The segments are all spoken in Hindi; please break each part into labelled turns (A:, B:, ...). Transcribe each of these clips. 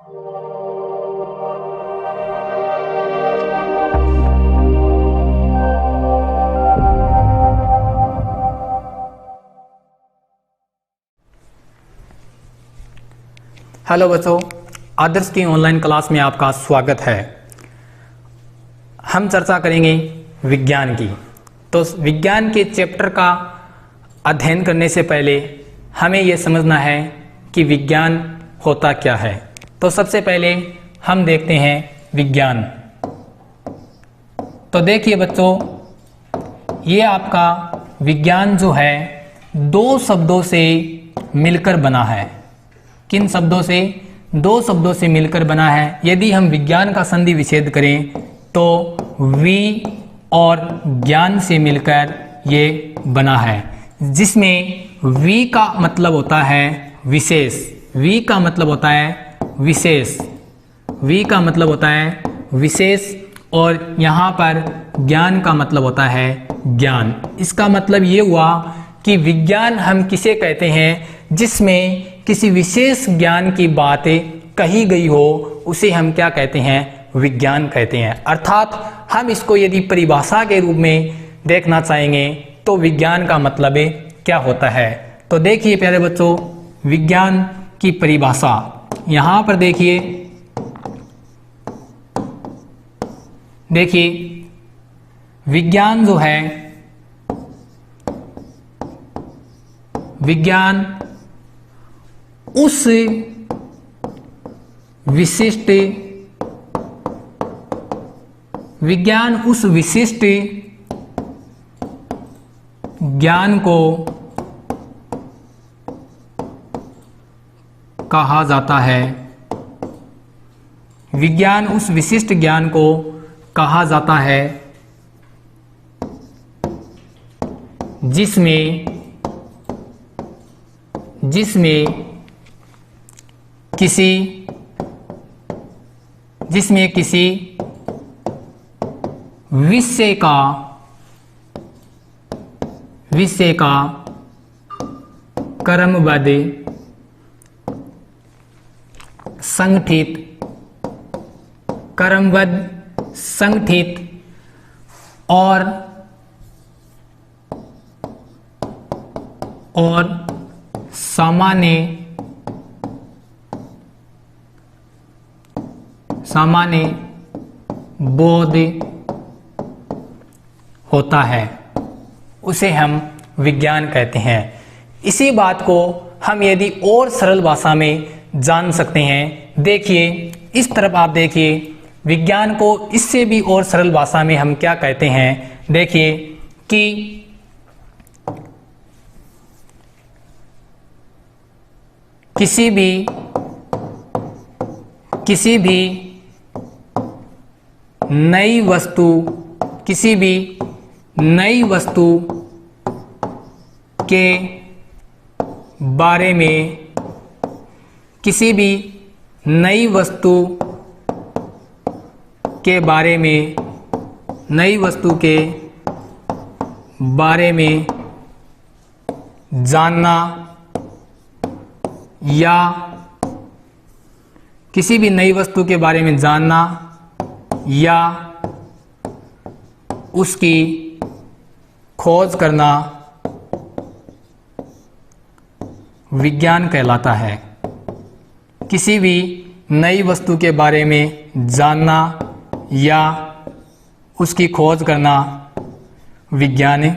A: हेलो बच्चों, आदर्श की ऑनलाइन क्लास में आपका स्वागत है। हम चर्चा करेंगे विज्ञान की। तो विज्ञान के चैप्टर का अध्ययन करने से पहले हमें यह समझना है कि विज्ञान होता क्या है। तो सबसे पहले हम देखते हैं विज्ञान। तो देखिए बच्चों, ये आपका विज्ञान जो है दो शब्दों से मिलकर बना है। किन शब्दों से? दो शब्दों से मिलकर बना है। यदि हम विज्ञान का संधि विच्छेद करें तो वि और ज्ञान से मिलकर ये बना है, जिसमें वि का मतलब होता है विशेष। वि का मतलब होता है विशेष। वि का मतलब होता है विशेष और यहाँ पर ज्ञान का मतलब होता है ज्ञान। इसका मतलब ये हुआ कि विज्ञान हम किसे कहते हैं जिसमें किसी विशेष ज्ञान की बातें कही गई हो, उसे हम क्या कहते हैं? विज्ञान कहते हैं। अर्थात हम इसको यदि परिभाषा के रूप में देखना चाहेंगे तो विज्ञान का मतलब क्या होता है। तो देखिए प्यारे बच्चों, विज्ञान की परिभाषा यहाँ पर देखिए। विज्ञान जो है, विज्ञान उस विशिष्ट ज्ञान को कहा जाता है। विज्ञान उस विशिष्ट ज्ञान को कहा जाता है जिसमें किसी विषय का क्रमबद्ध, संगठित और सामान्य बोध होता है, उसे हम विज्ञान कहते हैं। इसी बात को हम यदि और सरल भाषा में जान सकते हैं, देखिए इस तरफ आप देखिए, विज्ञान को इससे भी और सरल भाषा में हम क्या कहते हैं। देखिए कि किसी भी नई वस्तु के बारे में, किसी भी नई वस्तु के बारे में जानना या किसी भी नई वस्तु के बारे में जानना या उसकी खोज करना विज्ञान कहलाता है। किसी भी नई वस्तु के बारे में जानना या उसकी खोज करना विज्ञान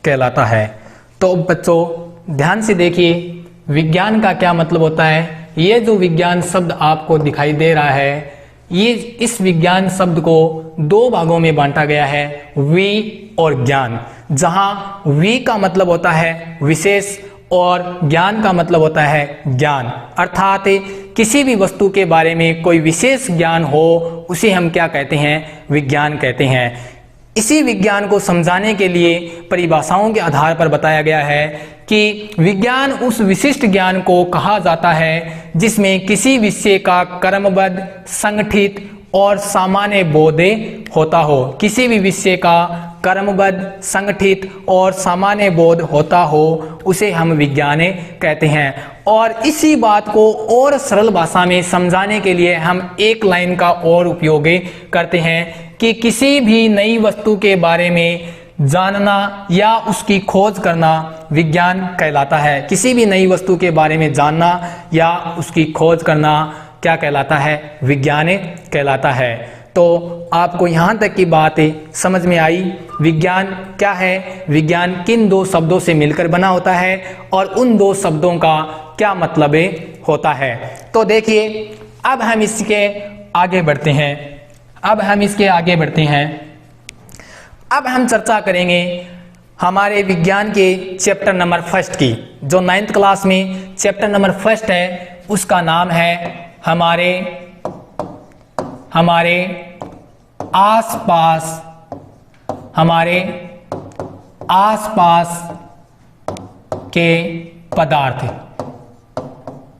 A: कहलाता है। तो बच्चों ध्यान से देखिए, विज्ञान का क्या मतलब होता है। ये जो विज्ञान शब्द आपको दिखाई दे रहा है, ये इस विज्ञान शब्द को दो भागों में बांटा गया है, वि और ज्ञान। जहां वि का मतलब होता है विशेष और ज्ञान का मतलब होता है ज्ञान। अर्थात किसी भी वस्तु के बारे में कोई विशेष ज्ञान हो, उसे हम क्या कहते हैं? विज्ञान कहते हैं। इसी विज्ञान को समझाने के लिए परिभाषाओं के आधार पर बताया गया है कि विज्ञान उस विशिष्ट ज्ञान को कहा जाता है जिसमें किसी विषय का क्रमबद्ध, संगठित और सामान्य बोध होता हो। किसी भी विषय का कर्मबद्ध, संगठित और सामान्य बोध होता हो उसे हम विज्ञान कहते हैं। और इसी बात को और सरल भाषा में समझाने के लिए हम एक लाइन का और उपयोग करते हैं कि किसी भी नई वस्तु के बारे में जानना या उसकी खोज करना विज्ञान कहलाता है। किसी भी नई वस्तु के बारे में जानना या उसकी खोज करना क्या कहलाता है? विज्ञान कहलाता है। तो आपको यहाँ तक की बात समझ में आई। विज्ञान क्या है, विज्ञान किन दो शब्दों से मिलकर बना होता है और उन दो शब्दों का क्या मतलब होता है। तो देखिए, अब हम इसके आगे बढ़ते हैं। अब हम चर्चा करेंगे हमारे विज्ञान के चैप्टर नंबर 1 की, जो 9th क्लास में चैप्टर नंबर 1 है, उसका नाम है हमारे आसपास के पदार्थ।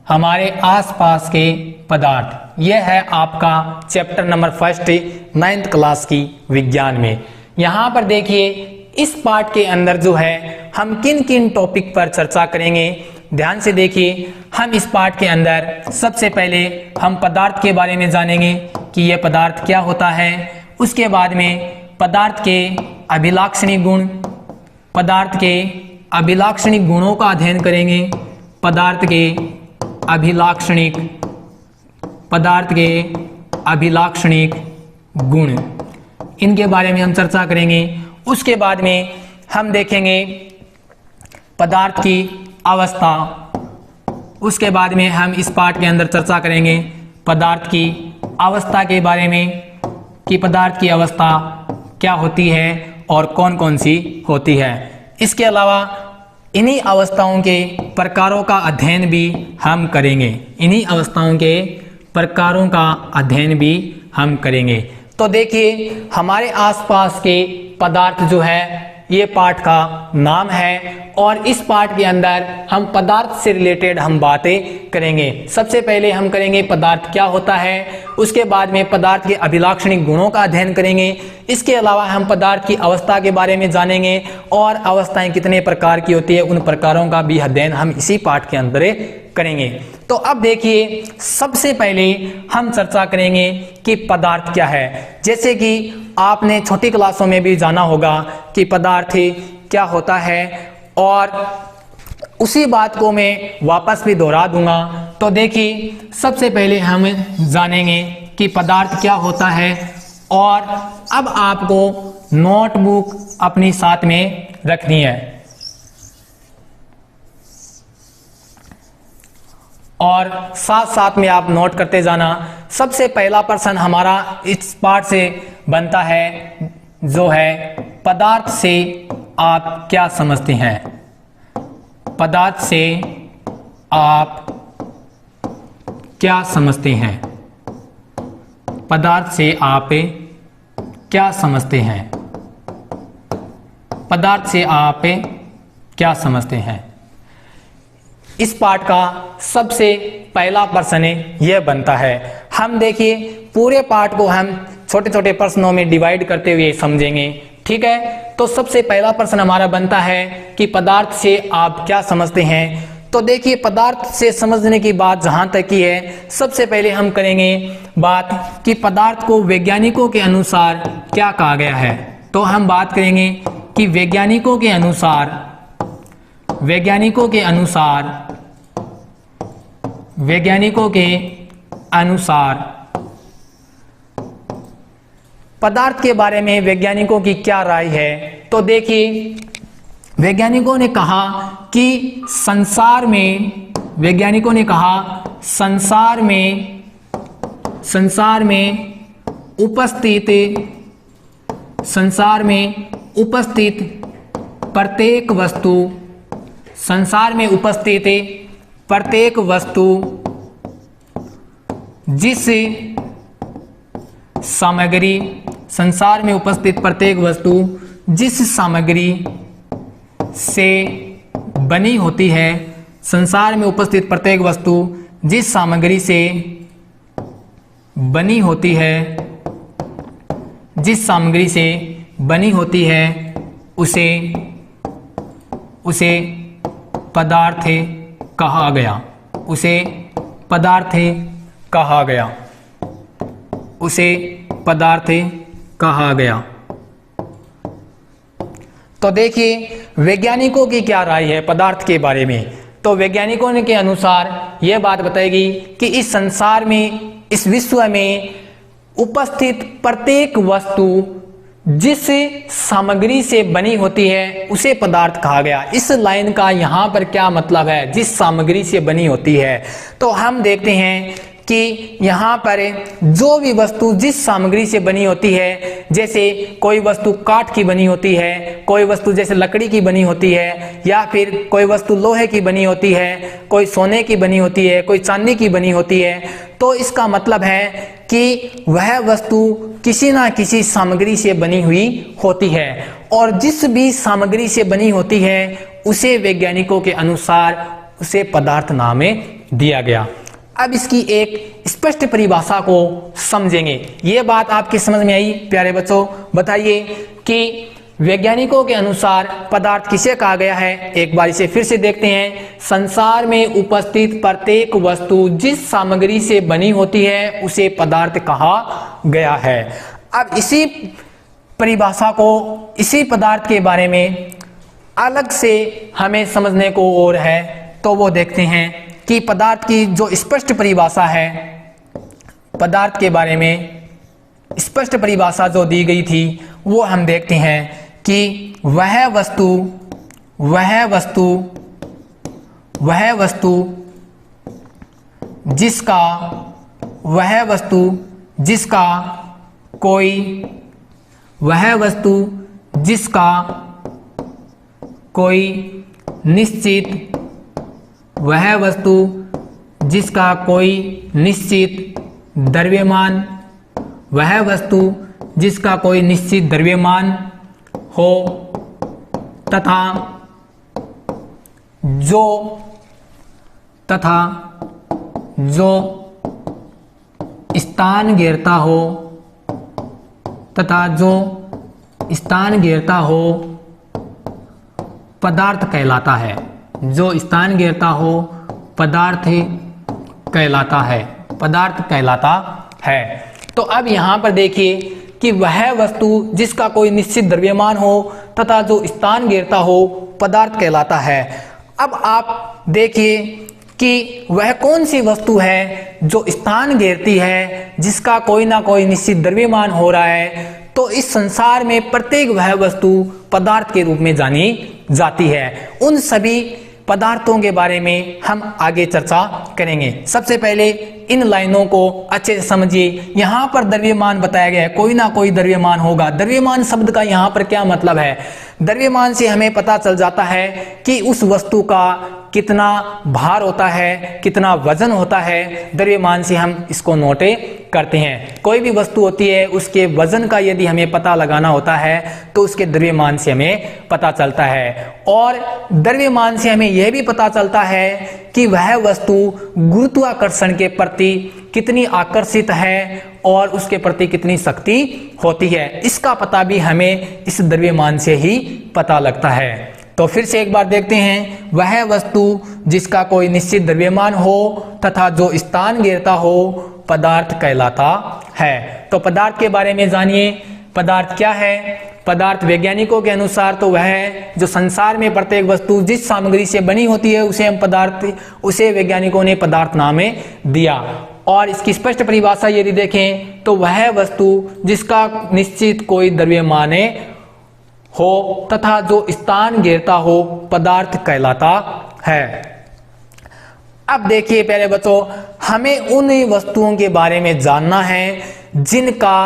A: हमारे आसपास के पदार्थ, यह है आपका चैप्टर नंबर 1 9th क्लास की विज्ञान में। यहाँ पर देखिए, इस पार्ट के अंदर जो है हम किन किन टॉपिक पर चर्चा करेंगे, ध्यान से देखिए। हम इस पार्ट के अंदर सबसे पहले हम पदार्थ के बारे में जानेंगे कि यह पदार्थ क्या होता है। उसके बाद में पदार्थ के अभिलाक्षणिक गुण, पदार्थ के अभिलाक्षणिक गुणों का अध्ययन करेंगे। पदार्थ के अभिलाक्षणिक गुण, इनके बारे में हम चर्चा करेंगे। उसके बाद में हम देखेंगे पदार्थ की अवस्था। उसके बाद में हम इस पार्ट के अंदर चर्चा करेंगे पदार्थ की अवस्था के बारे में कि पदार्थ की अवस्था क्या होती है और कौन कौन सी होती है। इसके अलावा इन्हीं अवस्थाओं के प्रकारों का अध्ययन भी हम करेंगे। तो देखिए, हमारे आसपास के पदार्थ जो है ये पाठ का नाम है और इस पाठ के अंदर हम पदार्थ से रिलेटेड हम बातें करेंगे। सबसे पहले हम करेंगे पदार्थ क्या होता है, उसके बाद में पदार्थ के अभिलाक्षणिक गुणों का अध्ययन करेंगे। इसके अलावा हम पदार्थ की अवस्था के बारे में जानेंगे और अवस्थाएं कितने प्रकार की होती है, उन प्रकारों का भी अध्ययन हम इसी पाठ के अंदर करेंगे। तो अब देखिए, सबसे पहले हम चर्चा करेंगे कि पदार्थ क्या है। जैसे कि आपने छोटी क्लासों में भी जाना होगा कि पदार्थ क्या होता है, और उसी बात को मैं वापस भी दोहरा दूंगा। तो देखिए, सबसे पहले हम जानेंगे कि पदार्थ क्या होता है, और अब आपको नोटबुक अपनी साथ में रखनी है और साथ साथ में आप नोट करते जाना। सबसे पहला प्रश्न हमारा इस पार्ट से बनता है, जो है पदार्थ से आप क्या समझते हैं। पदार्थ से आप क्या समझते हैं। पदार्थ से आप क्या समझते हैं। पदार्थ से आप क्या समझते हैं। इस पाठ का सबसे पहला प्रश्न यह बनता है। हम देखिए, पूरे पाठ को हम छोटे छोटे प्रश्नों में डिवाइड करते हुए समझेंगे, ठीक है। तो सबसे पहला प्रश्न हमारा बनता है कि पदार्थ से आप क्या समझते हैं। तो देखिए, पदार्थ से समझने की बात जहां तक की है, सबसे पहले हम करेंगे बात कि पदार्थ को वैज्ञानिकों के अनुसार क्या कहा गया है। तो हम बात करेंगे कि वैज्ञानिकों के अनुसार पदार्थ के बारे में वैज्ञानिकों की क्या राय है। तो देखिए, वैज्ञानिकों ने कहा कि संसार में उपस्थित प्रत्येक वस्तु जिस सामग्री से बनी होती है, संसार में उपस्थित प्रत्येक वस्तु जिस सामग्री से बनी होती है उसे पदार्थ कहा गया। उसे पदार्थ कहा गया। उसे पदार्थ कहा गया। तो देखिए वैज्ञानिकों की क्या राय है पदार्थ के बारे में। तो वैज्ञानिकों के अनुसार यह बात बताएगी कि इस संसार में, इस विश्व में उपस्थित प्रत्येक वस्तु जिस सामग्री से बनी होती है उसे पदार्थ कहा गया। इस लाइन का यहाँ पर क्या मतलब है, जिस सामग्री से बनी होती है। तो हम देखते हैं कि यहाँ पर जो भी वस्तु जिस सामग्री से बनी होती है, जैसे कोई वस्तु काठ की बनी होती है, कोई वस्तु जैसे लकड़ी की बनी होती है, या फिर कोई वस्तु लोहे की बनी होती है, कोई सोने की बनी होती है, कोई चांदी की बनी होती है, तो इसका मतलब है कि वह वस्तु किसी ना किसी सामग्री से बनी हुई होती है। और जिस भी सामग्री से बनी होती है उसे वैज्ञानिकों के अनुसार उसे पदार्थ नाम दिया गया। अब इसकी एक स्पष्ट परिभाषा को समझेंगे। ये बात आपकी समझ में आई प्यारे बच्चों? बताइए कि वैज्ञानिकों के अनुसार पदार्थ किसे कहा गया है। एक बार इसे फिर से देखते हैं। संसार में उपस्थित प्रत्येक वस्तु जिस सामग्री से बनी होती है उसे पदार्थ कहा गया है। अब इसी परिभाषा को, इसी पदार्थ के बारे में अलग से हमें समझने को और है, तो वो देखते हैं कि पदार्थ की जो स्पष्ट परिभाषा है, पदार्थ के बारे में स्पष्ट परिभाषा जो दी गई थी वो हम देखते हैं कि वह जिसका कोई निश्चित द्रव्यमान हो तथा जो स्थान घेरता हो पदार्थ कहलाता है। जो स्थान घेरता हो पदार्थ कहलाता है। तो अब यहाँ पर देखिए कि वह वस्तु जिसका कोई निश्चित द्रव्यमान हो तथा जो स्थान घेरता हो पदार्थ कहलाता है। अब आप देखिए कि वह कौन सी वस्तु है जो स्थान घेरती है, जिसका कोई ना कोई निश्चित द्रव्यमान हो रहा है। तो इस संसार में प्रत्येक वह वस्तु पदार्थ के रूप में जानी जाती है। उन सभी पदार्थों के बारे में हम आगे चर्चा करेंगे। सबसे पहले इन लाइनों को अच्छे से समझिए। यहाँ पर द्रव्यमान बताया गया है, कोई ना कोई द्रव्यमान होगा। द्रव्यमान शब्द का यहाँ पर क्या मतलब है? द्रव्यमान से हमें पता चल जाता है कि उस वस्तु का कितना भार होता है, कितना वजन होता है। द्रव्यमान से हम इसको नोट करते हैं। कोई भी वस्तु होती है उसके वजन का यदि हमें पता लगाना होता है तो उसके द्रव्यमान से हमें पता चलता है। और द्रव्यमान से हमें यह भी पता चलता है कि वह वस्तु गुरुत्वाकर्षण के प्रति कितनी आकर्षित है और उसके प्रति कितनी शक्ति होती है। इसका पता भी हमें इस द्रव्यमान से ही पता लगता है। तो फिर से एक बार देखते हैं। वह वस्तु जिसका कोई निश्चित द्रव्यमान हो तथा जो स्थान घेरता हो पदार्थ कहलाता है। तो पदार्थ के बारे में जानिए। पदार्थ क्या है? पदार्थ वैज्ञानिकों के अनुसार तो वह है जो संसार में प्रत्येक वस्तु जिस सामग्री से बनी होती है उसे वैज्ञानिकों ने पदार्थ नाम दिया। और इसकी स्पष्ट परिभाषा यदि देखें तो वह वस्तु जिसका निश्चित कोई द्रव्यमान हो तथा जो स्थान घेरता हो पदार्थ कहलाता है। अब देखिए प्यारे बच्चों, हमें उन वस्तुओं के बारे में जानना है जिनका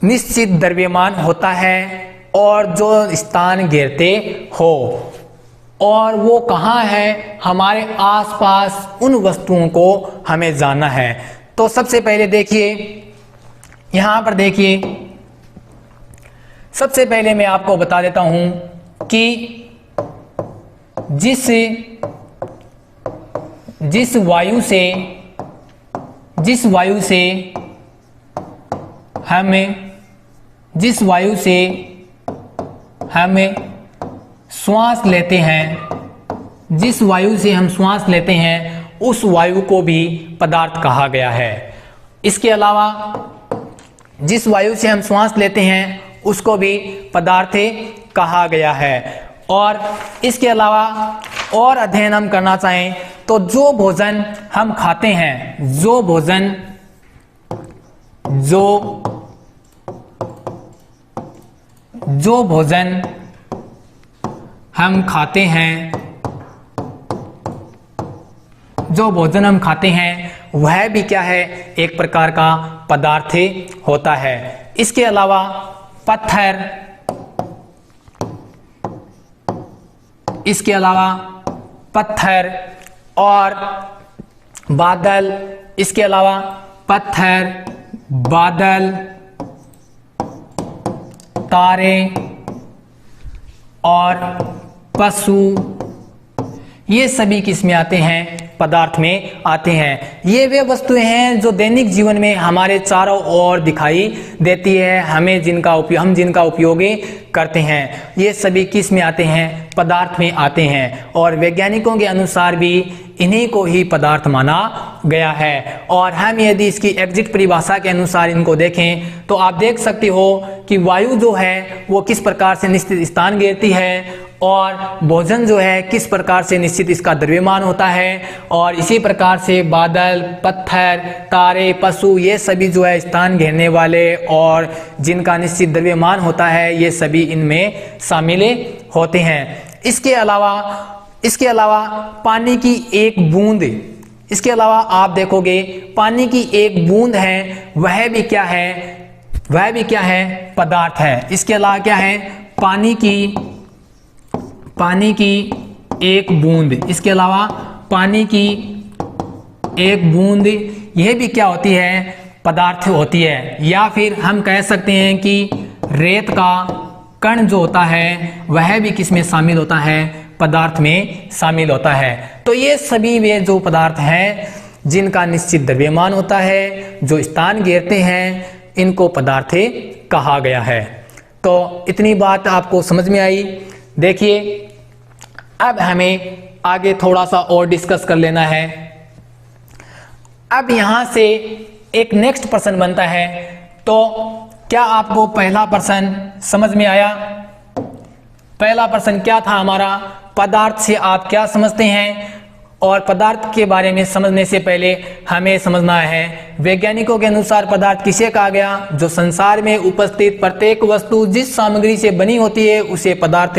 A: निश्चित द्रव्यमान होता है और जो स्थान घेरते हो, और वो कहाँ है हमारे आसपास। उन वस्तुओं को हमें जानना है। तो सबसे पहले देखिए, यहाँ पर देखिए, सबसे पहले मैं आपको बता देता हूं कि जिस वायु से हम जिस वायु से हम श्वास लेते हैं, जिस वायु से हम श्वास लेते हैं उस वायु को भी पदार्थ कहा गया है। इसके अलावा जिस वायु से हम श्वास लेते हैं उसको भी पदार्थ कहा गया है। और इसके अलावा और अध्ययन हम करना चाहें तो जो भोजन हम खाते हैं, जो भोजन हम खाते हैं, जो भोजन हम खाते हैं वह भी क्या है, एक प्रकार का पदार्थ होता है। इसके अलावा पत्थर, इसके अलावा पत्थर और बादल, इसके अलावा पत्थर, बादल, तारे और पशु, ये सभी किसमें आते हैं, पदार्थ में आते हैं। ये वे वस्तुएं हैं जो दैनिक जीवन में हमारे चारों ओर दिखाई देती है, हम जिनका उपयोग करते हैं। ये सभी किस में आते हैं, पदार्थ में आते हैं। और वैज्ञानिकों के अनुसार भी इन्हीं को ही पदार्थ माना गया है। और हम यदि इसकी एग्जिट परिभाषा के अनुसार इनको देखें तो आप देख सकते हो कि वायु जो है वो किस प्रकार से निश्चित स्थान घेरती है, और भोजन जो है किस प्रकार से निश्चित इसका द्रव्यमान होता है, और इसी प्रकार से बादल, पत्थर, तारे, पशु, ये सभी जो है स्थान घेरने वाले और जिनका निश्चित द्रव्यमान होता है, ये सभी इनमें शामिल होते हैं। इसके अलावा पानी की एक बूंद, इसके अलावा आप देखोगे पानी की एक बूंद है, वह भी क्या है, पदार्थ है। इसके अलावा क्या है, पानी की एक बूंद, इसके अलावा पानी की एक बूंद, यह भी क्या होती है, पदार्थ होती है। या फिर हम कह सकते हैं कि रेत का कण जो होता है वह भी किस में शामिल होता है, पदार्थ में शामिल होता है। तो ये सभी वे जो पदार्थ हैं जिनका निश्चित द्रव्यमान होता है, जो स्थान घेरते हैं, इनको पदार्थ कहा गया है। तो इतनी बात आपको समझ में आई। देखिए अब हमें आगे थोड़ा सा और डिस्कस कर लेना है। अब यहां से एक नेक्स्ट प्रश्न बनता है, तो क्या आपको पहला प्रश्न समझ में आया? पहला प्रश्न क्या था हमारा, पदार्थ से आप क्या समझते हैं? और पदार्थ के बारे में समझने से पहले हमें समझना है वैज्ञानिकों के अनुसार पदार्थ किसे कहा गया, जो संसार में उपस्थित प्रत्येक वस्तु जिस सामग्री से बनी होती है उसे पदार्थ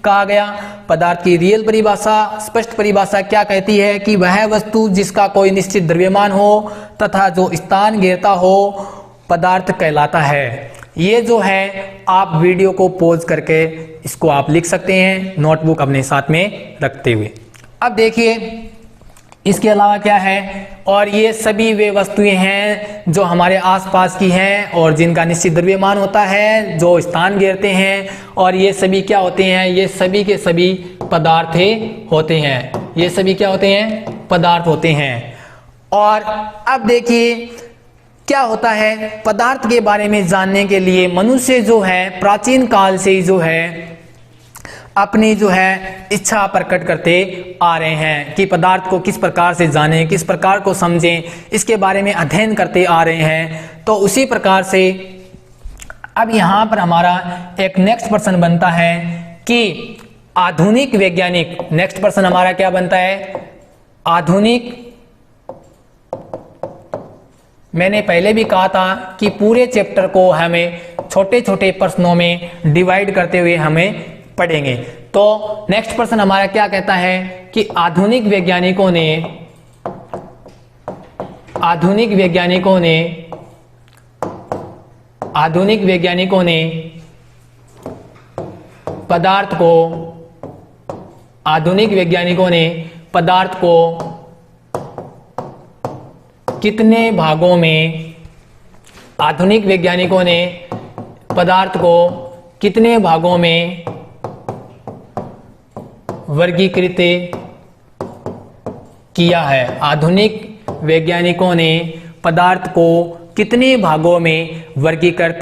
A: कहा गया। पदार्थ की रियल परिभाषा, स्पष्ट परिभाषा क्या कहती है कि वह वस्तु जिसका कोई निश्चित द्रव्यमान हो तथा जो स्थान घेरता हो पदार्थ कहलाता है। ये जो है आप वीडियो को पॉज करके इसको आप लिख सकते हैं नोटबुक अपने साथ में रखते हुए। अब देखिए इसके अलावा क्या है, और ये सभी वे वस्तुएं हैं जो हमारे आसपास की हैं और जिनका निश्चित द्रव्यमान होता है, जो स्थान घेरते हैं, और ये सभी क्या होते हैं, ये सभी के सभी पदार्थ होते हैं। ये सभी क्या होते हैं, पदार्थ होते हैं। और अब देखिए क्या होता है, पदार्थ के बारे में जानने के लिए मनुष्य जो है प्राचीन काल से ही जो है अपनी जो है इच्छा प्रकट करते आ रहे हैं कि पदार्थ को किस प्रकार से जानें, किस प्रकार को समझें, इसके बारे में अध्ययन करते आ रहे हैं। तो उसी प्रकार से अब यहाँ पर हमारा एक नेक्स्ट प्रश्न बनता है कि आधुनिक वैज्ञानिक, नेक्स्ट प्रश्न हमारा क्या बनता है, आधुनिक, मैंने पहले भी कहा था कि पूरे चैप्टर को हमें छोटे छोटे प्रश्नों में डिवाइड करते हुए हमें पढ़ेंगे। तो नेक्स्ट प्रश्न हमारा क्या कहता है कि आधुनिक वैज्ञानिकों ने पदार्थ को कितने भागों में, आधुनिक वैज्ञानिकों ने पदार्थ को कितने भागों में वर्गीकृत किया है। आधुनिक वैज्ञानिकों ने पदार्थ को कितने भागों में वर्गीकृत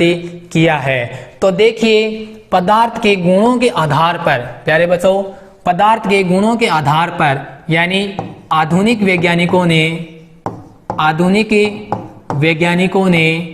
A: किया है। तो देखिए पदार्थ के गुणों के आधार पर, प्यारे बच्चों, पदार्थ के गुणों के आधार पर यानी आधुनिक वैज्ञानिकों ने आधुनिक वैज्ञानिकों ने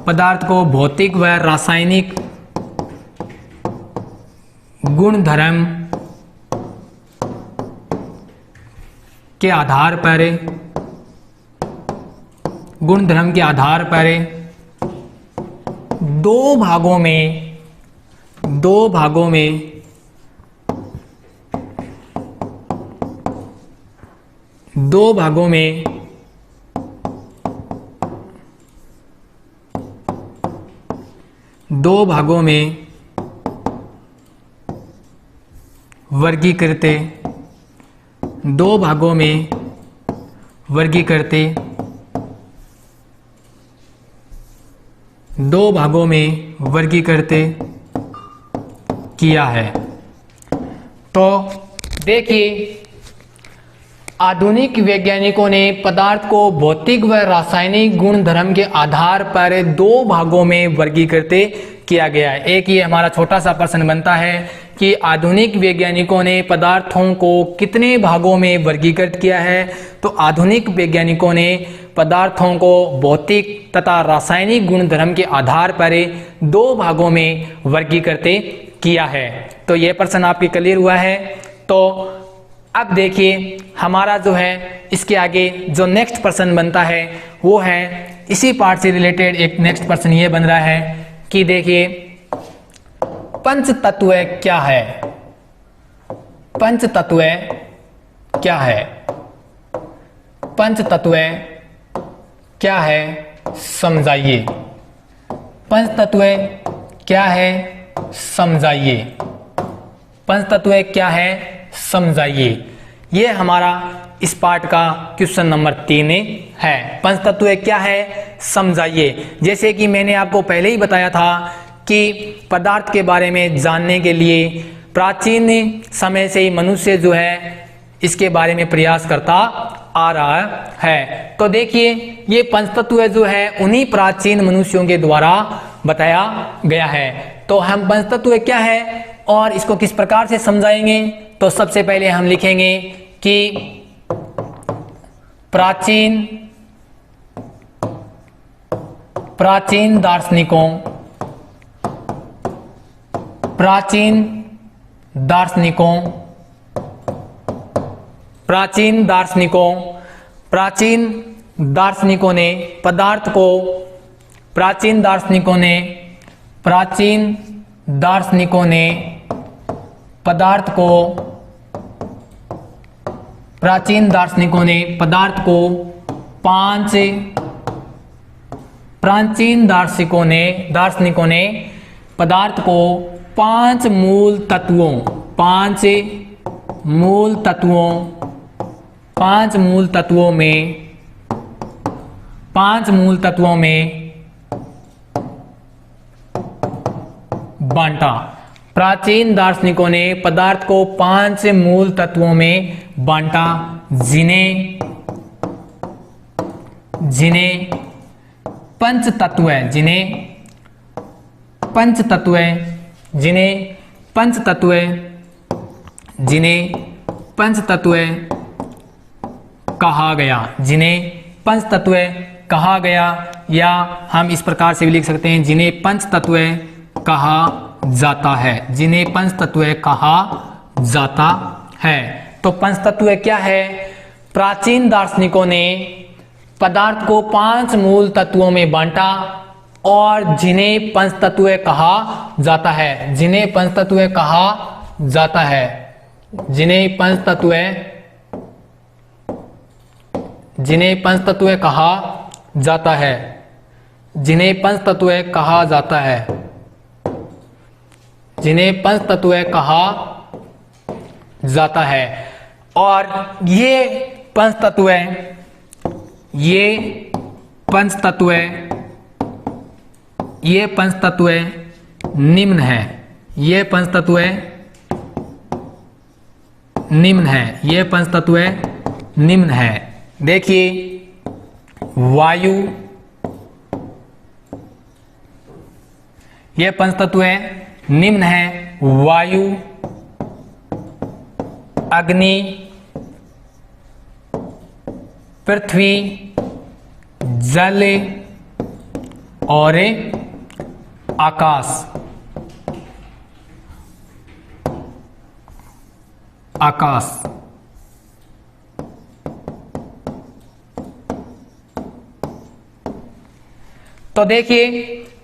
A: पदार्थ को भौतिक व रासायनिक गुणधर्म के आधार पर दो भागों में वर्गीकृत किया है। तो देखिए आधुनिक वैज्ञानिकों ने पदार्थ को भौतिक व रासायनिक गुणधर्म के आधार पर दो भागों में वर्गीकृत किया गया है। एक ये हमारा छोटा सा प्रश्न बनता है कि आधुनिक वैज्ञानिकों ने पदार्थों को कितने भागों में वर्गीकृत किया है। तो आधुनिक वैज्ञानिकों ने पदार्थों को भौतिक तथा रासायनिक गुणधर्म के आधार पर दो भागों में वर्गीकृत किया है। तो यह प्रश्न आपके क्लियर हुआ है। तो अब देखिए हमारा जो है इसके आगे जो नेक्स्ट प्रश्न बनता है वो है इसी पार्ट से रिलेटेड एक नेक्स्ट प्रश्न ये बन रहा है कि देखिए पंच तत्व क्या है। पंच तत्व क्या है? पंच तत्व क्या है समझाइए। पंच तत्व क्या है समझाइए। पंच तत्व क्या है समझाइए। ये हमारा इस पार्ट का क्वेश्चन नंबर 3 है। पंच तत्व क्या है समझाइए। जैसे कि मैंने आपको पहले ही बताया था कि पदार्थ के बारे में जानने के लिए प्राचीन समय से ही मनुष्य जो है इसके बारे में प्रयास करता आ रहा है। तो देखिए ये पंचतत्व जो है उन्हीं प्राचीन मनुष्यों के द्वारा बताया गया है। तो हम पंचतत्व क्या है और इसको किस प्रकार से समझाएंगे। तो सबसे पहले हम लिखेंगे कि प्राचीन दार्शनिकों ने पदार्थ को प्राचीन दार्शनिकों ने पदार्थ को पांच मूल तत्वों में बांटा। प्राचीन दार्शनिकों ने पदार्थ को 5 मूल तत्वों में बांटा जिन्हें पंच तत्व कहा गया या हम इस प्रकार से भी लिख सकते हैं जिन्हें पंच तत्व कहा जाता है। तो पंच तत्व क्या है? प्राचीन दार्शनिकों ने पदार्थ को 5 मूल तत्वों में बांटा और जिन्हें पंच तत्व कहा जाता है। जिन्हें पंच तत्व जिन्हें पंचतत्व कहा जाता है, जिन्हें पंचतत्व कहा जाता है, जिन्हें पंचतत्व कहा जाता है। और ये पंचतत्व निम्न है, ये पंचतत्व निम्न है, ये पंचतत्व निम्न है। देखिए वायु, ये पंचतत्व निम्न है, वायु, अग्नि, पृथ्वी, जल और आकाश। तो देखिए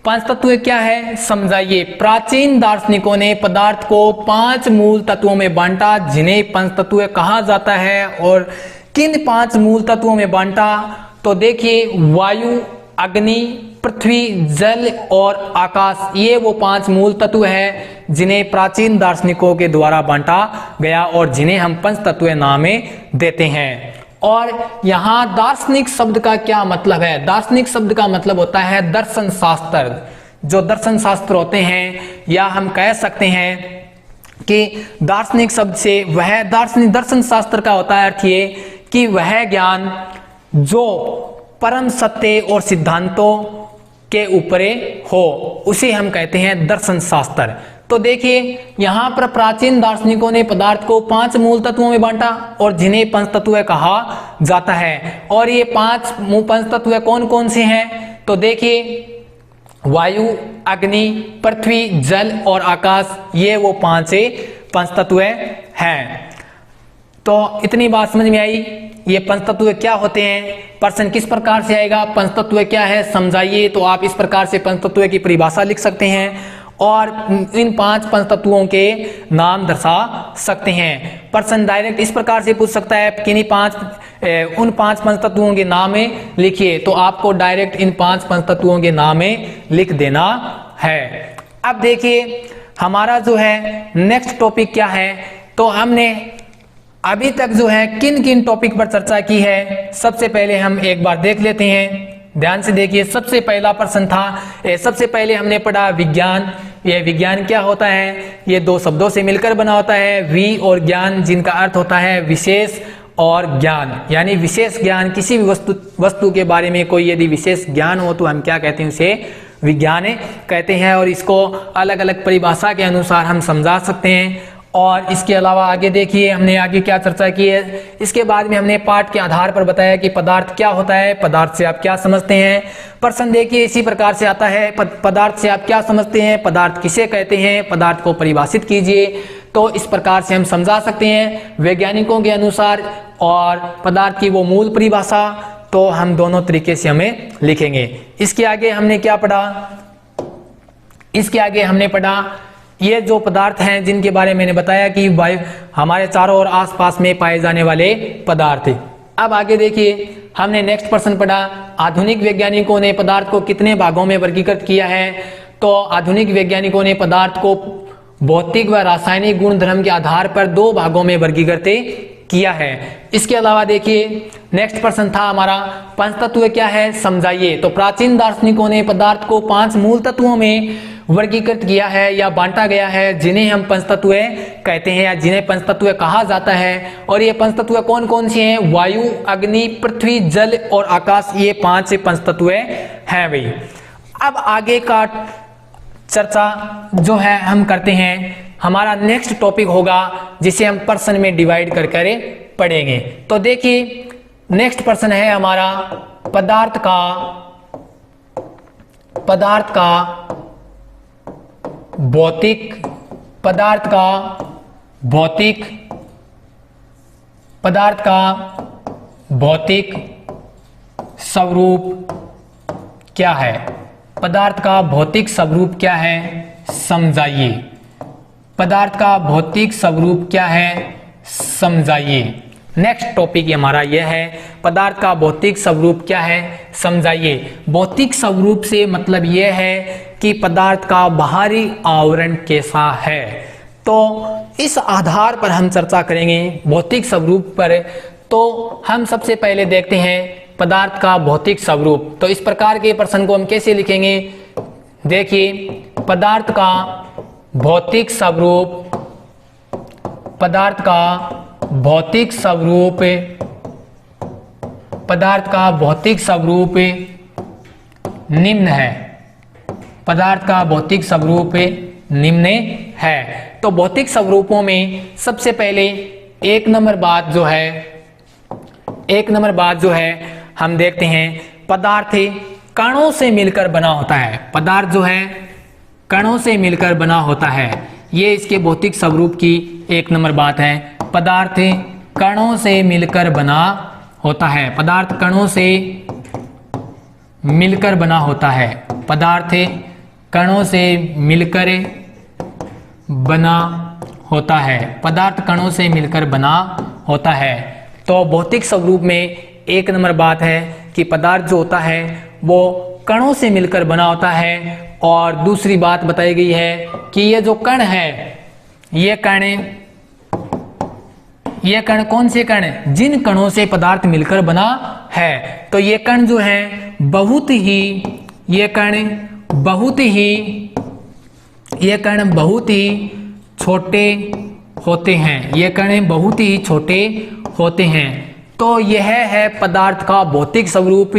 A: पंचतत्व क्या है समझाइए। प्राचीन दार्शनिकों ने पदार्थ को 5 मूल तत्वों में बांटा, जिन्हें पंचतत्व कहा जाता है। और किन 5 मूल तत्वों में बांटा? तो देखिए वायु, अग्नि, पृथ्वी, जल और आकाश, ये वो 5 मूल तत्व है जिन्हें प्राचीन दार्शनिकों के द्वारा बांटा गया और जिन्हें हम पंचतत्व नाम देते हैं। और यहाँ दार्शनिक शब्द का क्या मतलब है? दार्शनिक शब्द का मतलब होता है दर्शन शास्त्र। जो दर्शन शास्त्र होते हैं, या हम कह सकते हैं कि दार्शनिक शब्द से वह दर्शन शास्त्र का होता है अर्थ ये कि वह ज्ञान जो परम सत्य और सिद्धांतों के ऊपर हो, उसे हम कहते हैं दर्शन शास्त्र। तो देखिए यहाँ पर प्राचीन दार्शनिकों ने पदार्थ को 5 मूल तत्वों में बांटा और जिन्हें पंचतत्व कहा जाता है। और ये 5 पंचतत्व कौन कौन से हैं? तो देखिए वायु, अग्नि, पृथ्वी, जल और आकाश, ये वो 5 पंचतत्व हैं। तो इतनी बात समझ में आई। ये पंचतत्व क्या होते हैं? प्रश्न किस प्रकार से आएगा, पंचतत्व क्या है समझाइए। तो आप इस प्रकार से पंचतत्व की परिभाषा लिख सकते हैं और इन 5 पंचतत्वों के नाम दर्शा सकते हैं। प्रश्न डायरेक्ट इस प्रकार से पूछ सकता है कि उन 5 पंचतत्वों के नाम लिखिए। तो आपको डायरेक्ट इन 5 पंचतत्वों के नाम लिख देना है। अब देखिए हमारा जो है नेक्स्ट टॉपिक क्या है। तो हमने अभी तक जो है किन किन टॉपिक पर चर्चा की है, सबसे पहले हम एक बार देख लेते हैं। ध्यान से देखिए, सबसे पहला प्रश्न था, सबसे पहले हमने पढ़ा विज्ञान। यह विज्ञान क्या होता है? ये 2 शब्दों से मिलकर बना होता है, वि और ज्ञान, जिनका अर्थ होता है विशेष और ज्ञान। यानी विशेष ज्ञान, किसी भी वस्तु के बारे में कोई यदि विशेष ज्ञान हो तो हम क्या कहते हैं? उसे विज्ञान कहते हैं। और इसको अलग अलग परिभाषा के अनुसार हम समझा सकते हैं। और इसके अलावा आगे देखिए हमने आगे क्या चर्चा की है। इसके बाद में हमने पाठ के आधार पर बताया कि पदार्थ क्या होता है, पदार्थ से आप क्या समझते हैं। प्रश्न देखिए इसी प्रकार से आता है, पदार्थ से आप क्या समझते हैं, पदार्थ किसे कहते हैं, पदार्थ को परिभाषित कीजिए। तो इस प्रकार से हम समझा सकते हैं वैज्ञानिकों के अनुसार। और पदार्थ की वो मूल परिभाषा तो हम दोनों तरीके से हमें लिखेंगे। इसके आगे हमने क्या पढ़ा? इसके आगे हमने पढ़ा ये जो पदार्थ हैं जिनके बारे में मैंने बताया कि हमारे चारों ओर आसपास में पाए जाने वाले पदार्थ। अब आगे देखिए हमने नेक्स्ट प्रश्न पढ़ा, आधुनिक वैज्ञानिकों ने पदार्थ को कितने भागों में वर्गीकृत किया है। तो आधुनिक वैज्ञानिकों ने पदार्थ को भौतिक व रासायनिक गुण धर्म के आधार पर 2 भागों में वर्गीकृत किया है। इसके अलावा देखिए नेक्स्ट प्रश्न था हमारा, पंचतत्व क्या है समझाइए। तो प्राचीन दार्शनिकों ने पदार्थ को 5 मूल तत्वों में वर्गीकृत किया है या बांटा गया है, जिन्हें हम पंचतत्व कहते हैं या जिन्हें पंचतत्व कहा जाता है। और ये पंचतत्व कौन कौन से हैं? वायु, अग्नि, पृथ्वी, जल और आकाश, ये 5 पंचतत्व हैं भाई। अब आगे का चर्चा जो है हम करते हैं, हमारा नेक्स्ट टॉपिक होगा जिसे हम प्रश्न में डिवाइड कर पढ़ेंगे। तो देखिए नेक्स्ट प्रश्न है हमारा पदार्थ का भौतिक स्वरूप क्या है? पदार्थ का भौतिक स्वरूप क्या है समझाइए। पदार्थ का भौतिक स्वरूप क्या है समझाइए। नेक्स्ट टॉपिक हमारा यह है पदार्थ का भौतिक स्वरूप क्या है, समझाइए। भौतिक स्वरूप से मतलब यह है कि पदार्थ का बाहरी आवरण कैसा है। तो इस आधार पर हम चर्चा करेंगे भौतिक स्वरूप पर। तो हम सबसे पहले देखते हैं पदार्थ का भौतिक स्वरूप। तो इस प्रकार के प्रश्न को हम कैसे लिखेंगे, देखिए पदार्थ का भौतिक स्वरूप, पदार्थ का भौतिक स्वरूप, पदार्थ का भौतिक स्वरूप निम्न है, पदार्थ का भौतिक स्वरूप निम्न है। तो भौतिक स्वरूपों में सबसे पहले एक नंबर बात जो है हम देखते हैं पदार्थ कणों से मिलकर बना होता है। पदार्थ जो है कणों से मिलकर बना होता है, ये इसके भौतिक स्वरूप की एक नंबर बात है। पदार्थ कणों से मिलकर बना होता है, पदार्थ कणों से मिलकर बना होता है, पदार्थ कणों से मिलकर बना होता है, पदार्थ कणों से मिलकर बना होता है। तो भौतिक स्वरूप में एक नंबर बात है कि पदार्थ जो होता है वो कणों से मिलकर बना होता है। और दूसरी बात बताई गई है कि ये जो कण है, ये कण कौन से कण, जिन कणों से पदार्थ मिलकर बना है। तो ये कण जो है बहुत ही छोटे होते हैं, ये कण बहुत ही छोटे होते हैं। तो यह है पदार्थ का भौतिक स्वरूप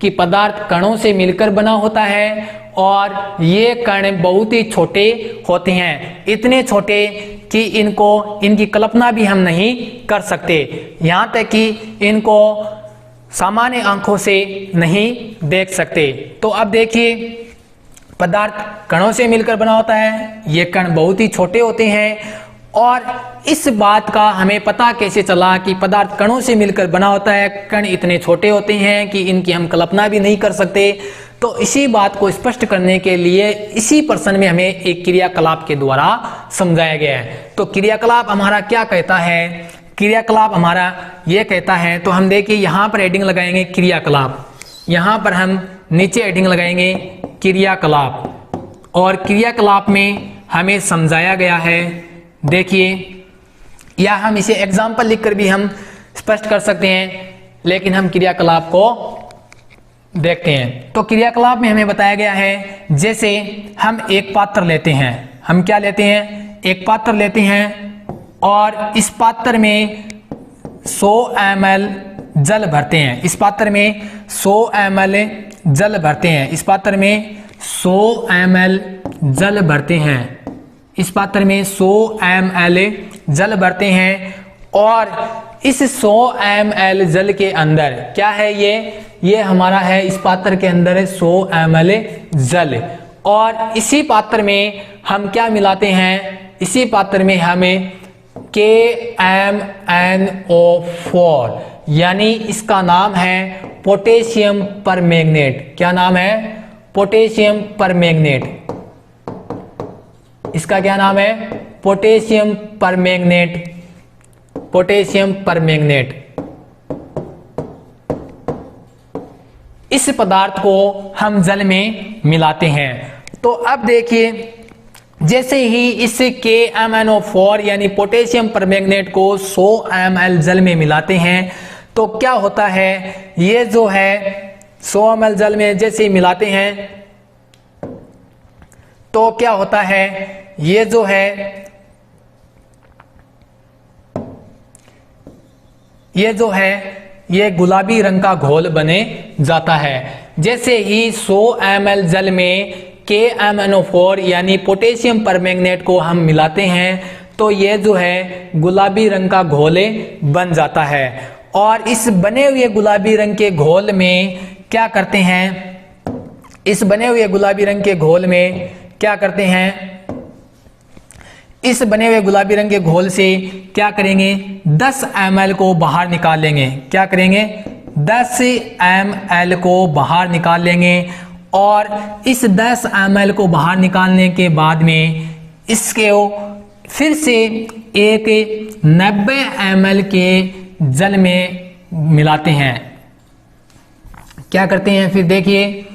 A: कि पदार्थ कणों से मिलकर बना होता है और ये कण बहुत ही छोटे होते हैं, इतने छोटे कि इनकी कल्पना भी हम नहीं कर सकते, यहाँ तक कि इनको सामान्य आंखों से नहीं देख सकते। तो अब देखिए पदार्थ कणों से मिलकर बना होता है, ये कण बहुत ही छोटे होते हैं। और इस बात का हमें पता कैसे चला कि पदार्थ कणों से मिलकर बना होता है, कण इतने छोटे होते हैं कि इनकी हम कल्पना भी नहीं कर सकते। तो इसी बात को स्पष्ट करने के लिए इसी प्रश्न में हमें एक क्रियाकलाप के द्वारा समझाया गया है। तो क्रियाकलाप हमारा क्या कहता है, क्रियाकलाप हमारा यह कहता है, तो हम देखिए यहाँ पर हेडिंग लगाएंगे क्रियाकलाप, यहाँ पर हम नीचे हेडिंग लगाएंगे क्रियाकलाप। और क्रियाकलाप में हमें समझाया गया है, देखिए या हम इसे एग्जाम्पल लिखकर भी हम स्पष्ट कर सकते हैं, लेकिन हम क्रियाकलाप को देखते हैं। तो क्रियाकलाप में हमें बताया गया है, जैसे हम एक पात्र लेते हैं, हम क्या लेते हैं, एक पात्र लेते हैं और इस पात्र में 100 ml जल भरते हैं, इस पात्र में 100 ml जल भरते हैं, इस पात्र में 100 ml जल भरते हैं, इस पात्र में 100 ml जल भरते हैं। और इस 100 ml जल के अंदर क्या है, ये हमारा है, इस पात्र के अंदर है 100 ml जल। और इसी पात्र में हम क्या मिलाते हैं, इसी पात्र में हमें KMnO4 यानी इसका नाम है पोटेशियम परमैंगनेट। क्या नाम है, पोटेशियम परमैंगनेट। इसका क्या नाम है, पोटेशियम परमैंगनेट, पोटेशियम परमैंगनेट। इस पदार्थ को हम जल में मिलाते हैं। तो अब देखिए जैसे ही इस KMnO4 यानी पोटेशियम परमैंगनेट को 100 ml जल में मिलाते हैं तो क्या होता है, ये जो है 100 ml जल में जैसे ही मिलाते हैं तो क्या होता है, ये जो है ये गुलाबी रंग का घोल बने जाता है। जैसे ही 100 ml जल में KMnO4 यानी पोटेशियम परमैंगनेट को हम मिलाते हैं तो ये जो है गुलाबी रंग का घोल बन जाता है। और इस बने हुए गुलाबी रंग के घोल में क्या करते हैं, इस बने हुए गुलाबी रंग के घोल में क्या करते हैं, इस बने हुए गुलाबी रंग के घोल से क्या करेंगे, 10 ml को बाहर निकाल लेंगे। क्या करेंगे, 10 ml को बाहर निकाल लेंगे। और इस 10 ml को बाहर निकालने के बाद में इसके फिर से एक 90 ml के जल में मिलाते हैं। क्या करते हैं फिर देखिए,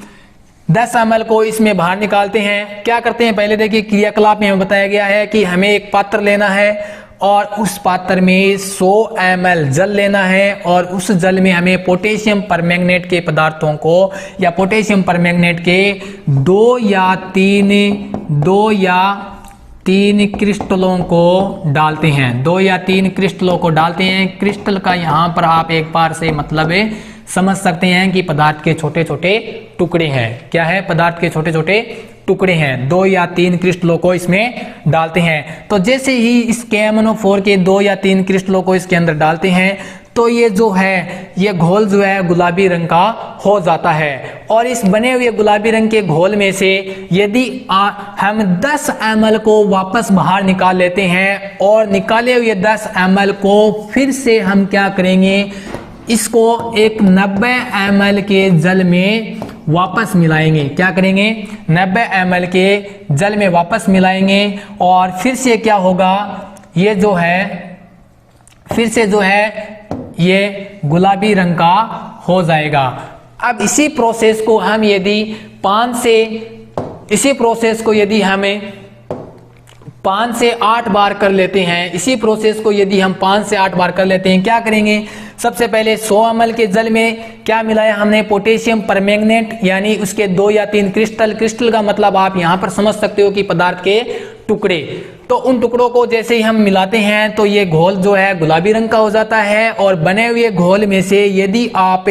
A: 10 ml को इसमें बाहर निकालते हैं। क्या करते हैं पहले देखिए, क्रियाकलाप में हमें बताया गया है कि हमें एक पात्र लेना है और उस पात्र में 100 ml जल लेना है और उस जल में हमें पोटेशियम परमैंगनेट के पदार्थों को या पोटेशियम परमैंगनेट के 2 या 3 क्रिस्टलों को डालते हैं। 2 या 3 क्रिस्टलों को डालते हैं। क्रिस्टल का यहाँ पर आप एक बार से मतलब समझ सकते हैं कि पदार्थ के छोटे छोटे टुकड़े हैं। क्या है? पदार्थ के छोटे छोटे टुकड़े हैं। 2 या 3 क्रिस्टलों को इसमें डालते हैं। तो जैसे ही इस KMnO4 के 2 या 3 क्रिस्टलों को इसके अंदर डालते हैं तो ये जो है, ये घोल जो है गुलाबी रंग का हो जाता है। और इस बने हुए गुलाबी रंग के घोल में से यदि हम 10 ml को वापस बाहर निकाल लेते हैं और निकाले हुए 10 ml को फिर से हम क्या करेंगे, इसको एक 90 ml के जल में वापस मिलाएंगे। क्या करेंगे? 90 ml के जल में वापस मिलाएंगे और फिर से क्या होगा, ये जो है फिर से जो है ये गुलाबी रंग का हो जाएगा। अब इसी प्रोसेस को हम यदि 5 से 8 बार कर लेते हैं, इसी प्रोसेस को यदि हम 5 से 8 बार कर लेते हैं, क्या करेंगे, सबसे पहले 100 ml के जल में क्या मिलाया हमने, पोटेशियम परमैंगनेट, यानी उसके 2 या 3 क्रिस्टल का मतलब आप यहां पर समझ सकते हो कि पदार्थ के टुकड़े। तो उन टुकड़ों को जैसे ही हम मिलाते हैं तो ये घोल जो है गुलाबी रंग का हो जाता है। और बने हुए घोल में से यदि आप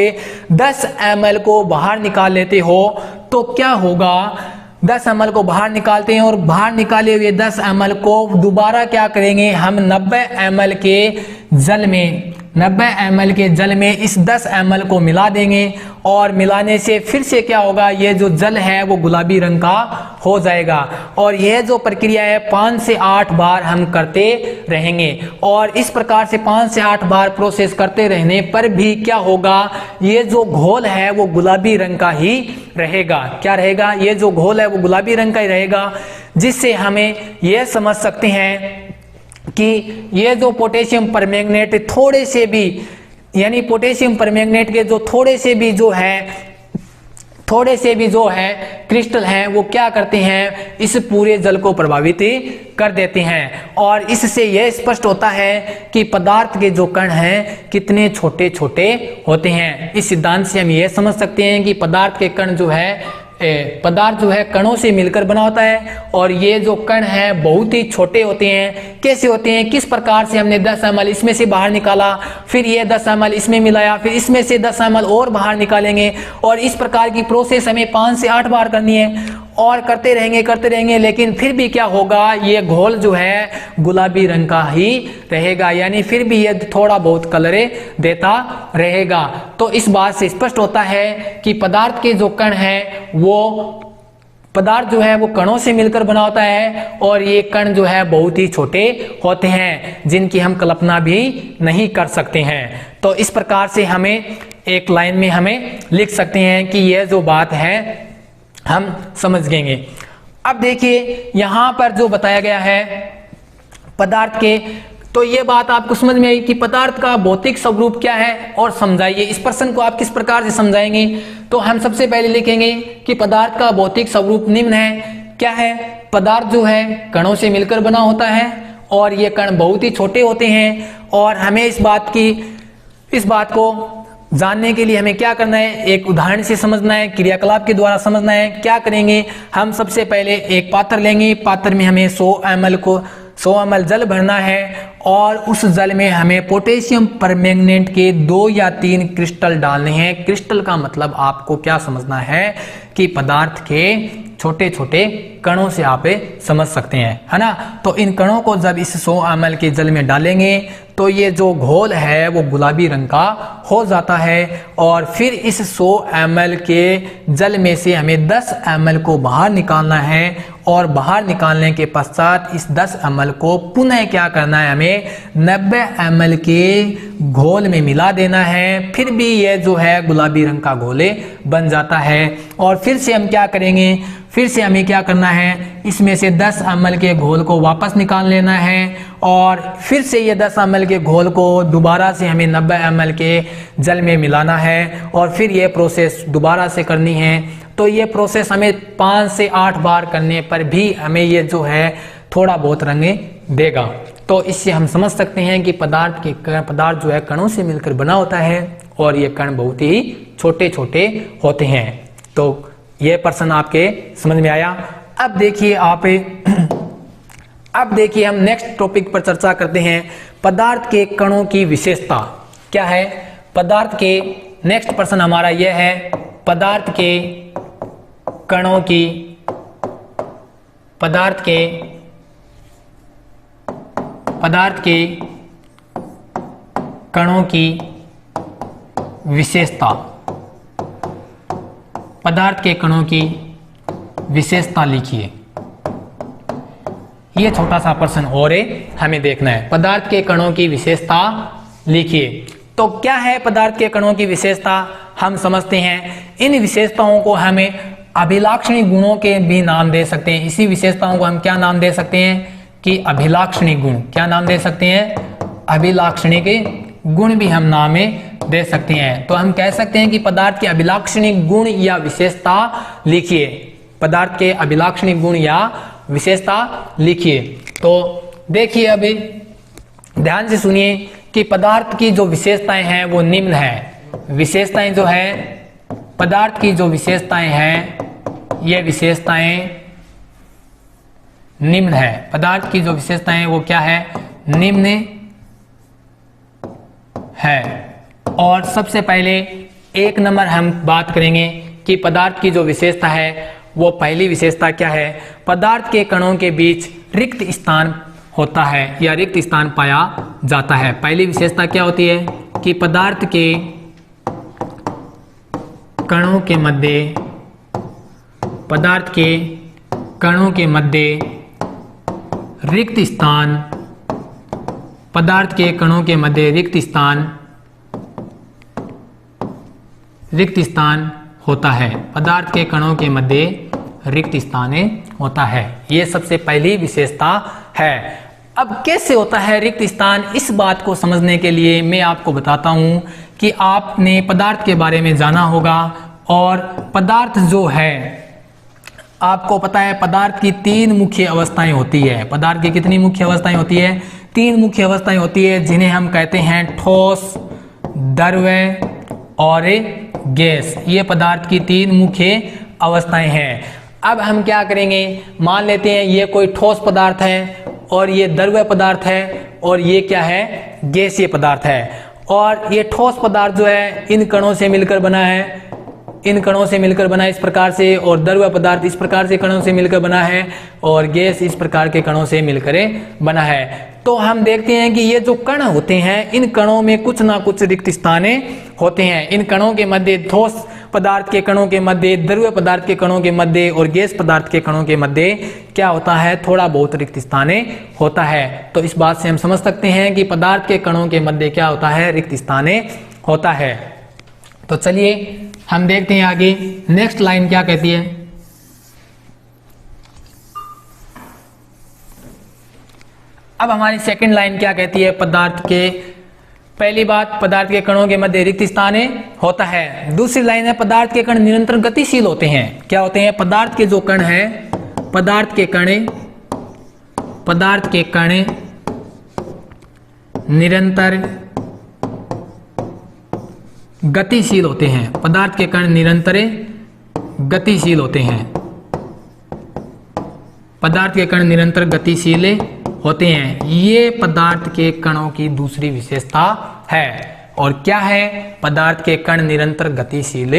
A: 10 ml को बाहर निकाल लेते हो तो क्या होगा, 10 ml को बाहर निकालते हैं और बाहर निकाले हुए 10 ml को दोबारा क्या करेंगे, हम 90 ml के जल में इस 10 ml को मिला देंगे और मिलाने से फिर से क्या होगा, ये जो जल है वो गुलाबी रंग का हो जाएगा। और यह जो प्रक्रिया है 5 से 8 बार हम करते रहेंगे। और इस प्रकार से 5 से 8 बार प्रोसेस करते रहने पर भी क्या होगा, ये जो घोल है वो गुलाबी रंग का ही रहेगा। क्या रहेगा? ये जो घोल है वो गुलाबी रंग का ही रहेगा, जिससे हमें यह समझ सकते हैं कि ये जो पोटेशियम परमैंगनेट थोड़े से भी, यानी पोटेशियम परमैंगनेट के जो थोड़े से भी जो है क्रिस्टल हैं वो क्या करते हैं, इस पूरे जल को प्रभावित कर देते हैं। और इससे यह स्पष्ट होता है कि पदार्थ के जो कण हैं कितने छोटे छोटे होते हैं। इस सिद्धांत से हम यह समझ सकते हैं कि पदार्थ के कण जो है पदार्थ जो है कणों से मिलकर बना होता है और ये जो कण हैं बहुत ही छोटे होते हैं। कैसे होते हैं, किस प्रकार से हमने 10 ml इसमें से बाहर निकाला, फिर ये 10 ml इसमें मिलाया, फिर इसमें से 10 ml और बाहर निकालेंगे और इस प्रकार की प्रोसेस हमें 5 से 8 बार करनी है और करते रहेंगे। लेकिन फिर भी क्या होगा, ये घोल जो है गुलाबी रंग का ही रहेगा, यानी फिर भी ये थोड़ा बहुत कलर देता रहेगा। तो इस बात से स्पष्ट होता है कि पदार्थ के जो कण हैं वो पदार्थ जो है वो कणों से मिलकर बना होता है और ये कण जो है बहुत ही छोटे होते हैं, जिनकी हम कल्पना भी नहीं कर सकते हैं। तो इस प्रकार से हमें एक लाइन में हमें लिख सकते हैं कि यह जो बात है हम समझ गएंगे। अब देखिए यहां पर जो बताया गया है पदार्थ के, तो ये बात आपको समझ में आई कि पदार्थ का भौतिक स्वरूप क्या है और समझाइए। इस प्रश्न को आप किस प्रकार से समझाएंगे, तो हम सबसे पहले लिखेंगे कि पदार्थ का भौतिक स्वरूप निम्न है। क्या है, पदार्थ जो है कणों से मिलकर बना होता है और ये कण बहुत ही छोटे होते हैं। और हमें इस बात को जानने के लिए हमें क्या करना है, एक उदाहरण से समझना है, क्रियाकलाप के द्वारा समझना है। क्या करेंगे, हम सबसे पहले एक पात्र लेंगे, पात्र में हमें 100 ml जल भरना है और उस जल में हमें पोटेशियम परमैंगनेट के 2 या 3 क्रिस्टल डालने हैं। क्रिस्टल का मतलब आपको क्या समझना है कि पदार्थ के छोटे छोटे कणों से आप समझ सकते हैं, है ना। तो इन कणों को जब इस 100 ml के जल में डालेंगे तो ये जो घोल है वो गुलाबी रंग का हो जाता है। और फिर इस 100 ml के जल में से हमें 10 ml को बाहर निकालना है और बाहर निकालने के पश्चात इस 10 ml को पुनः क्या करना है, हमें 90 ml के घोल में मिला देना है। फिर भी यह जो है गुलाबी रंग का घोल बन जाता है। और फिर से हम क्या करेंगे, फिर से हमें क्या करना है, इसमें से 10 ml के घोल को वापस निकाल लेना है और फिर से ये 10 ml के घोल को दोबारा से हमें 90 ml के जल में मिलाना है और फिर ये प्रोसेस दोबारा से करनी है। तो ये प्रोसेस हमें 5 से 8 बार करने पर भी हमें ये जो है थोड़ा बहुत रंग देगा। तो इससे हम समझ सकते हैं कि पदार्थ जो है कणों से मिलकर बना होता है और ये कण बहुत ही छोटे छोटे होते हैं। तो ये प्रश्न आपके समझ में आया। अब देखिए अब देखिए हम नेक्स्ट टॉपिक पर चर्चा करते हैं, पदार्थ के कणों की विशेषता क्या है। पदार्थ के नेक्स्ट प्रश्न हमारा यह है, पदार्थ के कणों की विशेषता। पदार्थ के कणों की विशेषता लिखिए। ये छोटा सा प्रश्न और हमें देखना है, पदार्थ के कणों की विशेषता लिखिए। तो क्या है पदार्थ के कणों की विशेषता, हम समझते हैं। इन विशेषताओं को हमें अभिलाक्षणी गुणों के भी नाम दे सकते हैं। इसी विशेषताओं को हम क्या नाम दे सकते हैं कि अभिलाक्षणी गुण। क्या नाम दे सकते हैं? अभिलाक्षणी के गुण भी हम नाम दे सकते हैं। तो हम कह सकते हैं कि पदार्थ के अभिलाक्षणी गुण या विशेषता लिखिए। पदार्थ के अभिलाक्षणी गुण या विशेषता लिखिए। तो देखिए अभी ध्यान से सुनिए कि पदार्थ की जो विशेषताएं हैं वो निम्न है। विशेषताएं जो है पदार्थ की जो विशेषताएं हैं ये विशेषताएं निम्न है। पदार्थ की जो विशेषताएं वो क्या है? निम्न है। और सबसे पहले 1 नंबर हम बात करेंगे कि पदार्थ की जो विशेषता है वो पहली विशेषता क्या है? पदार्थ के कणों के बीच रिक्त स्थान होता है या रिक्त स्थान पाया जाता है। पहली विशेषता क्या होती है कि पदार्थ के कणों के मध्य रिक्त स्थान, पदार्थ के कणों के मध्य रिक्त स्थान होता है। पदार्थ के कणों के मध्य रिक्त स्थान होता है। ये सबसे पहली विशेषता है। अब कैसे होता है रिक्त स्थान, इस बात को समझने के लिए मैं आपको बताता हूं कि आपने पदार्थ के बारे में जाना होगा। और पदार्थ जो है आपको पता है पदार्थ की 3 मुख्य अवस्थाएं होती है। पदार्थ की कितनी मुख्य अवस्थाएं होती है? 3 मुख्य अवस्थाएं होती है जिन्हें हम कहते हैं ठोस, द्रव्य और गैस। ये पदार्थ की 3 मुख्य अवस्थाएं हैं। अब हम क्या करेंगे, मान लेते हैं ये कोई ठोस पदार्थ है और ये द्रव्य पदार्थ है और ये क्या है? गैसीय पदार्थ है। और ये ठोस पदार्थ जो है इन कणों से मिलकर बना है, इन कणों से मिलकर बना है इस प्रकार से, और द्रव्य पदार्थ इस प्रकार से कणों से मिलकर बना है और गैस इस प्रकार के कणों से मिलकर बना है। तो हम देखते हैं कि ये जो कण होते हैं इन कणों में कुछ ना कुछ रिक्त स्थान होते हैं। इन कणों के मध्य, ठोस पदार्थ के कणों के मध्य, द्रव्य पदार्थ के कणों के मध्य और गैस पदार्थ के कणों के मध्य क्या होता है? थोड़ा बहुत रिक्त स्थान होता है। तो इस बात से हम समझ सकते हैं कि पदार्थ के कणों के मध्य क्या होता है? रिक्त स्थान होता है। तो चलिए हम देखते हैं आगे नेक्स्ट लाइन क्या कहती है। अब हमारी सेकंड लाइन क्या कहती है? पदार्थ के, पहली बात पदार्थ के कणों के मध्य रिक्त स्थान होता है। दूसरी लाइन है पदार्थ के कण निरंतर गतिशील होते हैं। क्या होते हैं? पदार्थ के जो कण है, पदार्थ के कण निरंतर गतिशील होते हैं। पदार्थ के कण निरंतर गतिशील होते हैं। पदार्थ के कण निरंतर गतिशील होते हैं। ये पदार्थ के कणों की दूसरी विशेषता है। और क्या है? पदार्थ के कण निरंतर गतिशील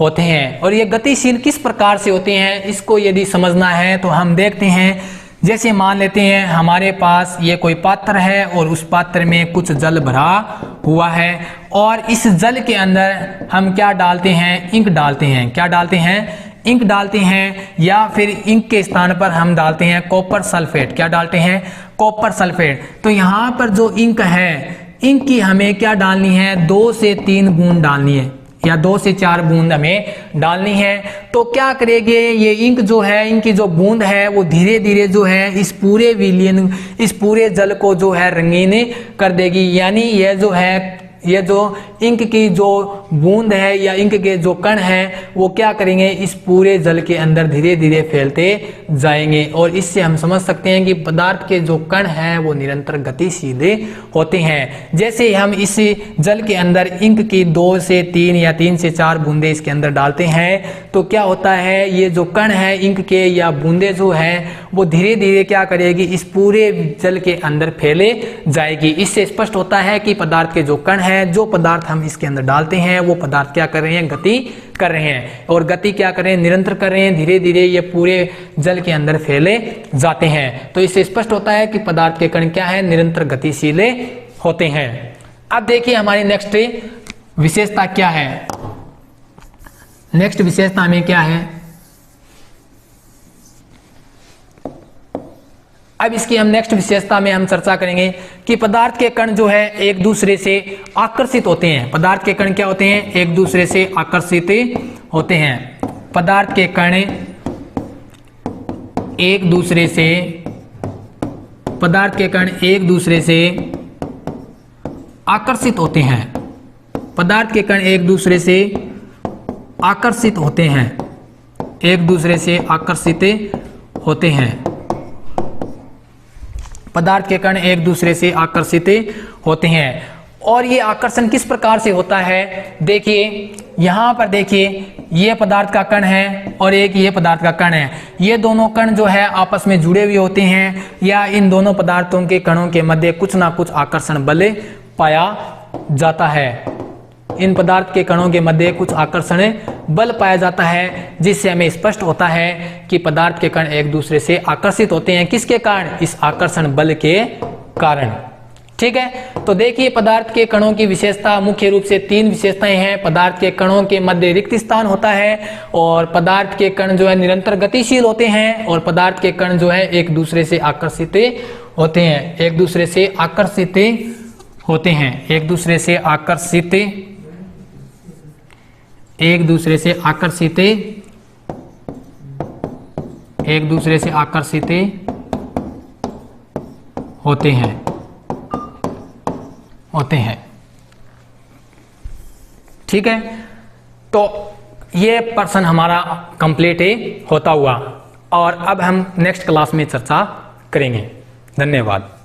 A: होते हैं। और ये गतिशील किस प्रकार से होते हैं, इसको यदि समझना है तो हम देखते हैं। जैसे मान लेते हैं हमारे पास ये कोई पात्र है और उस पात्र में कुछ जल भरा हुआ है और इस जल के अंदर हम क्या डालते हैं? इंक डालते हैं। क्या डालते हैं? इंक डालते हैं। या फिर इंक के स्थान पर हम डालते हैं कॉपर सल्फेट। क्या डालते हैं? Copper sulphate. तो यहाँ पर जो इंक है, इंक की हमें क्या डालनी है? 2 से 3 बूंद डालनी है। या 2 से 4 बूंद हमें डालनी है। तो क्या करेंगे, ये इंक जो है, इनकी जो बूंद है वो धीरे धीरे जो है इस पूरे विलयन, इस पूरे जल को जो है रंगीन कर देगी। यानी ये जो है, ये जो इंक की जो बूंद है या इंक के जो कण हैं वो क्या करेंगे, इस पूरे जल के अंदर धीरे धीरे फैलते जाएंगे। और इससे हम समझ सकते हैं कि पदार्थ के जो कण हैं वो निरंतर गतिशील होते हैं। जैसे हम इस जल के अंदर इंक की 2 से 3 या 3 से 4 बूंदे इसके अंदर डालते हैं तो क्या होता है, ये जो कण है इंक के या बूंदे जो है वो धीरे धीरे क्या करेगी, इस पूरे जल के अंदर फैले जाएगी। इससे स्पष्ट होता है कि पदार्थ के जो कण हैं, जो पदार्थ हम इसके अंदर डालते हैं वो पदार्थ क्या कर रहे हैं, गति कर रहे हैं। और गति क्या कर रहे हैं, निरंतर कर रहे हैं, धीरे धीरे ये पूरे जल के अंदर फैले जाते हैं। तो इससे स्पष्ट होता है कि पदार्थ के कण क्या है, निरंतर गतिशील होते हैं। अब देखिए हमारी नेक्स्ट विशेषता क्या है। नेक्स्ट विशेषता में क्या है, अब इसकी हम नेक्स्ट विशेषता में हम चर्चा करेंगे कि पदार्थ के कण जो है एक दूसरे से आकर्षित होते हैं। पदार्थ के कण क्या होते हैं, एक दूसरे से आकर्षित होते हैं। पदार्थ के कण एक दूसरे से, पदार्थ के कण एक दूसरे से आकर्षित होते हैं। पदार्थ के कण एक दूसरे से आकर्षित होते हैं, एक दूसरे से आकर्षित होते हैं। पदार्थ के कण एक दूसरे से आकर्षित होते हैं। और ये आकर्षण किस प्रकार से होता है, देखिए यहां पर देखिए, ये पदार्थ का कण है और एक ये पदार्थ का कण है। ये दोनों कण जो है आपस में जुड़े हुए होते हैं या इन दोनों पदार्थों के कणों के मध्य कुछ ना कुछ आकर्षण बल पाया जाता है। इन पदार्थ के कणों के मध्य कुछ आकर्षण बल पाया जाता है, जिससे हमें स्पष्ट होता है कि पदार्थ के कण एक दूसरे से आकर्षित होते हैं। किसके कारण, इस आकर्षण बल के कारण। ठीक है, तो देखिए पदार्थ के कणों की विशेषता मुख्य रूप से 3 विशेषताएं हैं। पदार्थ के कणों के मध्य रिक्त स्थान होता है, और पदार्थ के कण जो है निरंतर गतिशील होते हैं, और पदार्थ के कण जो है एक दूसरे से आकर्षित होते हैं, एक दूसरे से आकर्षित होते हैं, एक दूसरे से आकर्षित, एक दूसरे से आकर्षित, एक दूसरे से आकर्षित होते हैं। ठीक है, तो ये पर्सन हमारा कंप्लीट होता हुआ, और अब हम नेक्स्ट क्लास में चर्चा करेंगे। धन्यवाद।